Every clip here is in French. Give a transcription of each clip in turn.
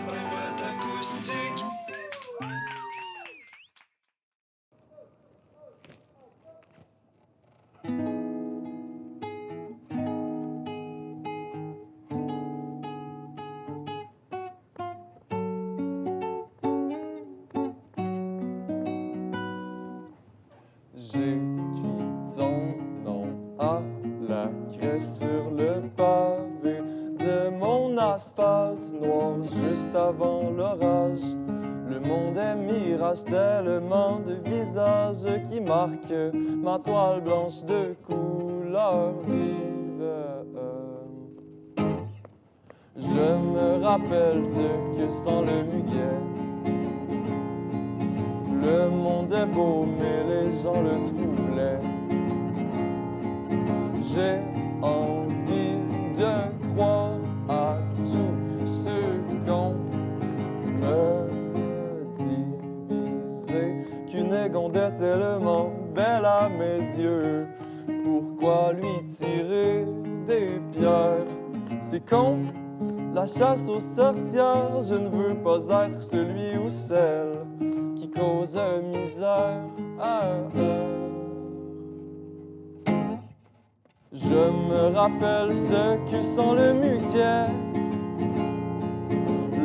brouette acoustique. J'écris ton nom à la craie sur le pavé de mon asphalte noir juste avant l'orage. Le monde est mirage, tellement de visages qui marquent ma toile blanche de couleur vive. Je me rappelle ce que sent le muguet. Le monde est beau, mais les gens le troublaient. J'ai envie de croire à tout ce qu'on me disait, qu'une aigonde est tellement belle à mes yeux. Pourquoi lui tirer des pierres? C'est con, la chasse aux sorcières. Je ne veux pas être celui ou celle qui cause misère. Je me rappelle ce que sent le muguet.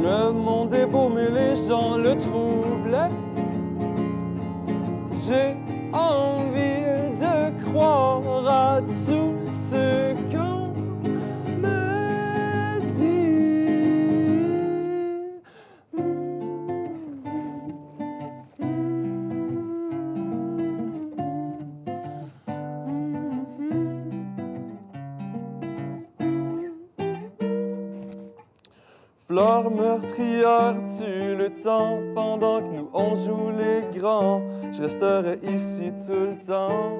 Le monde est beau, mais les gens le troublent. J'ai envie de croire à tout ce qu'on me dit. Fleurs meurtrières tue le temps pendant que nous on joue les grands. Je resterai ici tout le temps.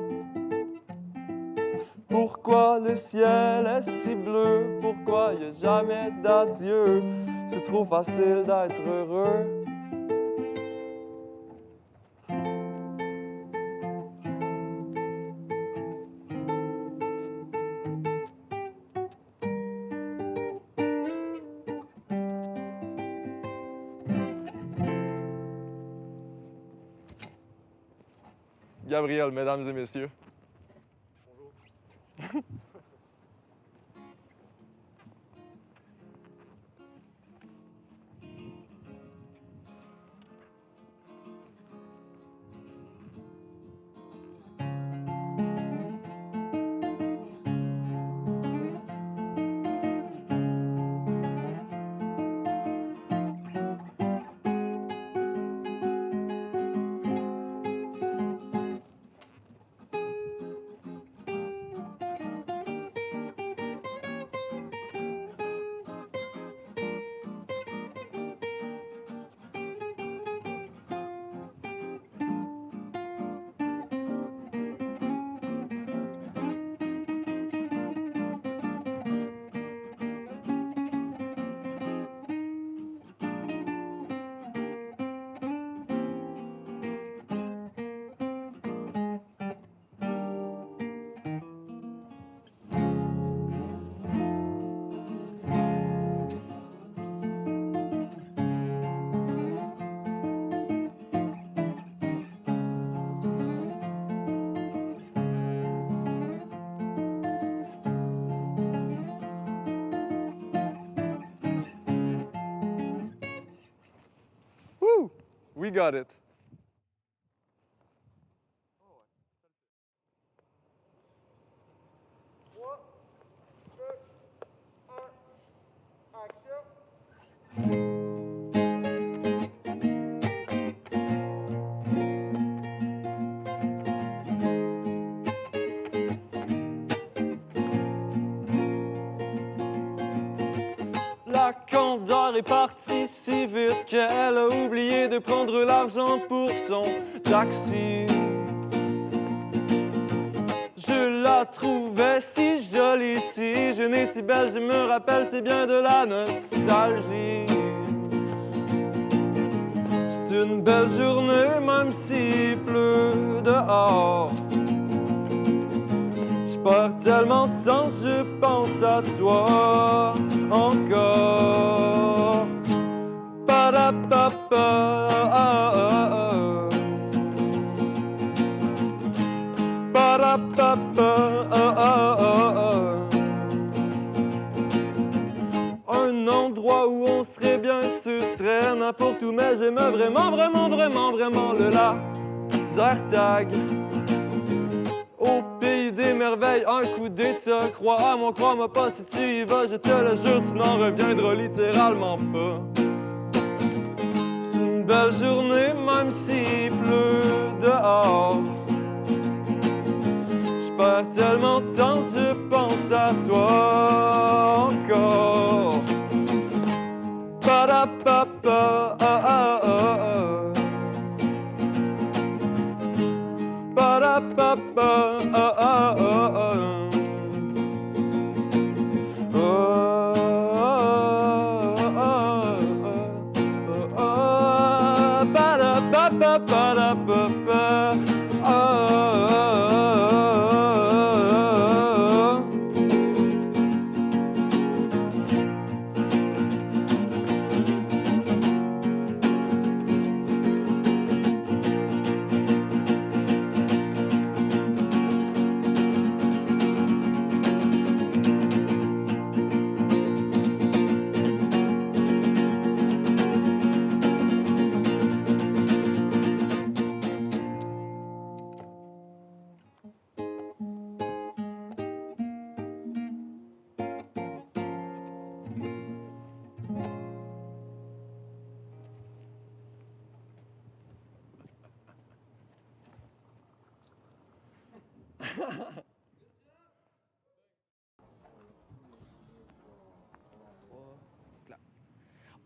Pourquoi le ciel est si bleu? Pourquoi y a jamais d'adieu? C'est trop facile d'être heureux. Gabriel, mesdames et messieurs. Bonjour. Woo! We got it. La candeur est partie si vite qu'elle a oublié de prendre l'argent pour son taxi. Je la trouvais si jolie, si jeune et si belle, je me rappelle, c'est bien de la nostalgie. C'est une belle journée, même s'il pleut dehors. Je perds tellement de temps, je pense à toi encore. Ba-da-ba-ba, ah, ah, ah. Ba-da-ba-ba, ah, ah, ah, ah. Un endroit où on serait bien, ce serait n'importe où, mais j'aime vraiment, vraiment, vraiment, vraiment le laser-tag. Au pays des merveilles, un coup d'état, crois-moi pas, si tu y vas, je te le jure, tu n'en reviendras littéralement pas. C'est une belle journée, même s'il pleut dehors. Je perds tellement de temps, je pense à toi encore. Ba-da-ba-ba, ah, ah, ah, ah. Ba-da-ba-ba, ah, ah, ah, ah. Oh, ah, ah, ah, ah. Ba-da-ba-ba, ba-da-ba-ba. Ah, ah, ah, ah.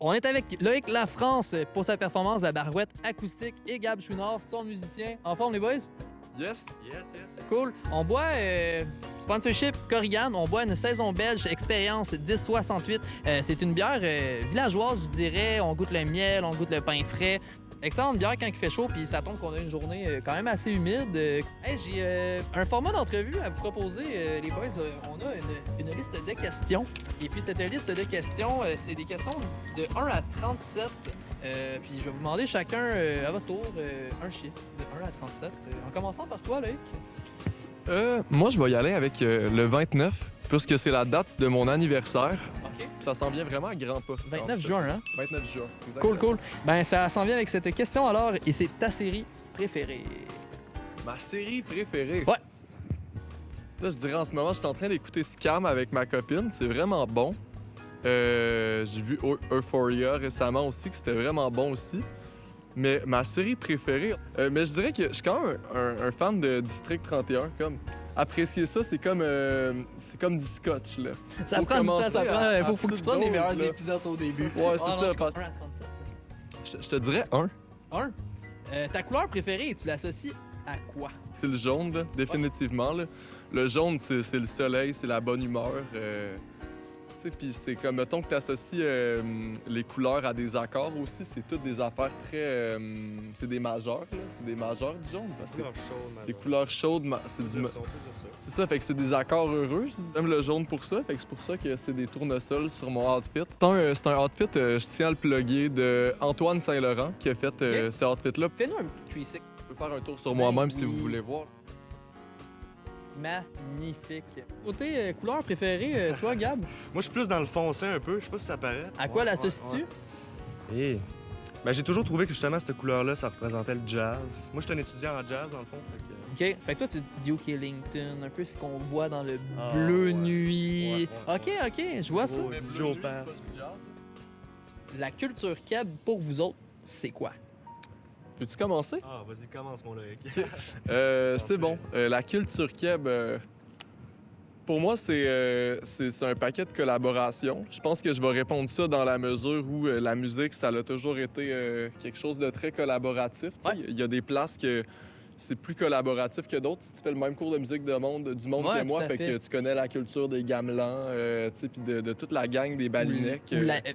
On est avec Loïc Lafrance pour sa performance de la barouette acoustique et Gab Chouinard, son musicien. En forme, les boys? Yes. Cool. On boit sponsorship Corrigan. On boit une saison belge expérience 1068. C'est une bière villageoise, je dirais. On goûte le miel, on goûte le pain frais. Excellente bière quand il fait chaud, puis ça tombe qu'on a une journée quand même assez humide. Hey, j'ai un format d'entrevue à vous proposer, les boys. On a une liste de questions. Et puis cette liste de questions, c'est des questions de 1 à 37. Puis je vais vous demander chacun à votre tour un chiffre de 1 à 37. En commençant par toi, Loïc. Moi, je vais y aller avec le 29, puisque c'est la date de mon anniversaire. OK. Ça s'en vient vraiment à grands pas. 29 juin, hein? 29 juin. Cool, cool. Ben, ça s'en vient avec cette question alors, et c'est ta série préférée. Ma série préférée? Ouais. Là, je dirais en ce moment, je suis en train d'écouter Scam avec ma copine. C'est vraiment bon. J'ai vu Euphoria récemment aussi, que c'était vraiment bon aussi. Mais ma série préférée... mais je dirais que je suis quand même un fan de District 31. Comme, apprécier ça, c'est comme du scotch, là. Ça Faut prend du temps, commencer ça prend... à faut que tu petite prennes les dose, meilleurs là. épisodes au début. Ouais, c'est Ah, ça. non, parce- 1 à 37. Je te dirais un. 1. Ta couleur préférée, tu l'associes à quoi? C'est le jaune, là, définitivement. Là. Le jaune, c'est le soleil, c'est la bonne humeur. Puis c'est comme, mettons que tu associes les couleurs à des accords aussi, c'est toutes des affaires très... c'est des majeurs, là. C'est des majeurs du jaune. Parce que des couleurs chaudes, c'est du... C'est ça, fait que c'est des accords heureux. J'aime le jaune pour ça, fait que c'est pour ça que c'est des tournesols sur mon outfit. C'est un outfit, je tiens à le plugger, de Antoine Saint-Laurent qui a fait ce outfit-là. Fais-nous un petit 360. Je peux faire un tour sur moi-même si oui. vous voulez voir. Magnifique. Côté couleur préférée, toi, Gab? Moi, je suis plus dans le foncé un peu. Je sais pas si ça paraît. À quoi Ouais, l'associes-tu? ouais. Et... Ben, j'ai toujours trouvé que justement, cette couleur-là, ça représentait le jazz. Moi, je suis un étudiant en jazz, dans le fond. OK. Fait que toi, tu Duke Ellington, un peu ce qu'on voit dans le Ah, bleu ouais. nuit. Ouais, OK, je vois ça. Gros, Joe Pass. La culture keb, pour vous autres, c'est quoi? Peux-tu commencer? Ah, vas-y, commence, mon Loïc. C'est bon. La culture keb, pour moi, c'est un paquet de collaborations. Je pense que je vais répondre ça dans la mesure où la musique, ça a toujours été quelque chose de très collaboratif. Tu sais, Ouais. il y a des places que c'est plus collaboratif que d'autres. Tu fais le même cours de musique du monde Ouais, que moi, tout à fait fait. que tu connais la culture des gamelans, tu sais, puis de toute la gang des balinets.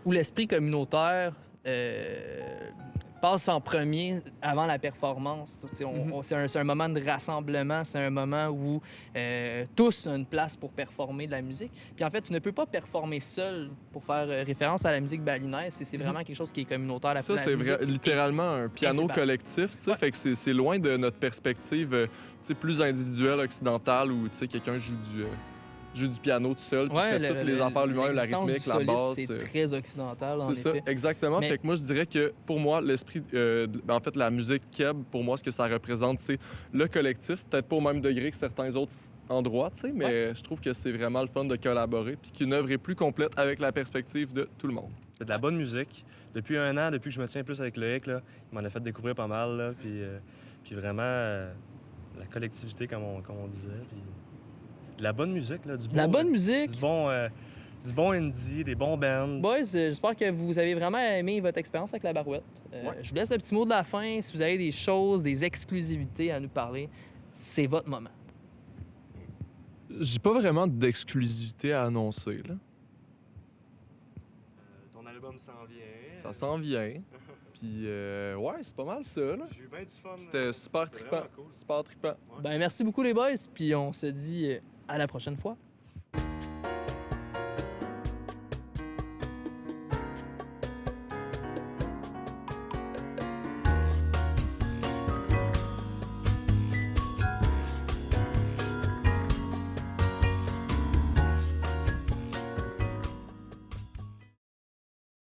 Ou l'esprit communautaire passe en premier avant la performance. Tu sais, c'est un moment de rassemblement, c'est un moment où tous ont une place pour performer de la musique. Puis en fait, tu ne peux pas performer seul pour faire référence à la musique balinaise. C'est vraiment quelque chose qui est communautaire. Ça, c'est littéralement un piano Principal. collectif, tu sais, Ouais. fait que c'est loin de notre perspective tu sais, plus individuelle, occidentale, où tu sais, quelqu'un joue du piano tout seul, puis fait toutes les affaires lui-même, la l'existence rythmique, du la soliste, basse. c'est très occidental, en C'est ça, effet. exactement. Mais- Fait que moi, je dirais que pour moi, l'esprit, en fait, la musique keb, pour moi, ce que ça représente, c'est le collectif, peut-être pas au même degré que certains autres endroits, tu sais, mais je trouve que c'est vraiment le fun de collaborer, puis qu'une œuvre est plus complète avec la perspective de tout le monde. C'est de la bonne musique. Depuis un an, depuis que je me tiens plus avec Loïc, là, il m'en a fait découvrir pas mal. Là, puis vraiment, la collectivité, comme on disait. Puis de la bonne musique, là, La bonne musique. Du bon indie, des bons bands. Boys, j'espère que vous avez vraiment aimé votre expérience avec la Barouette. Je vous laisse le petit mot de la fin. Si vous avez des choses, des exclusivités à nous parler, c'est votre moment. J'ai pas vraiment d'exclusivité à annoncer, là. Ton album s'en vient. Ça s'en vient. Puis, ouais, c'est pas mal ça, là. J'ai eu bien du fun. C'était super C'était trippant. vraiment cool. Super trippant. Ben, merci beaucoup les boys, puis on se dit à la prochaine fois.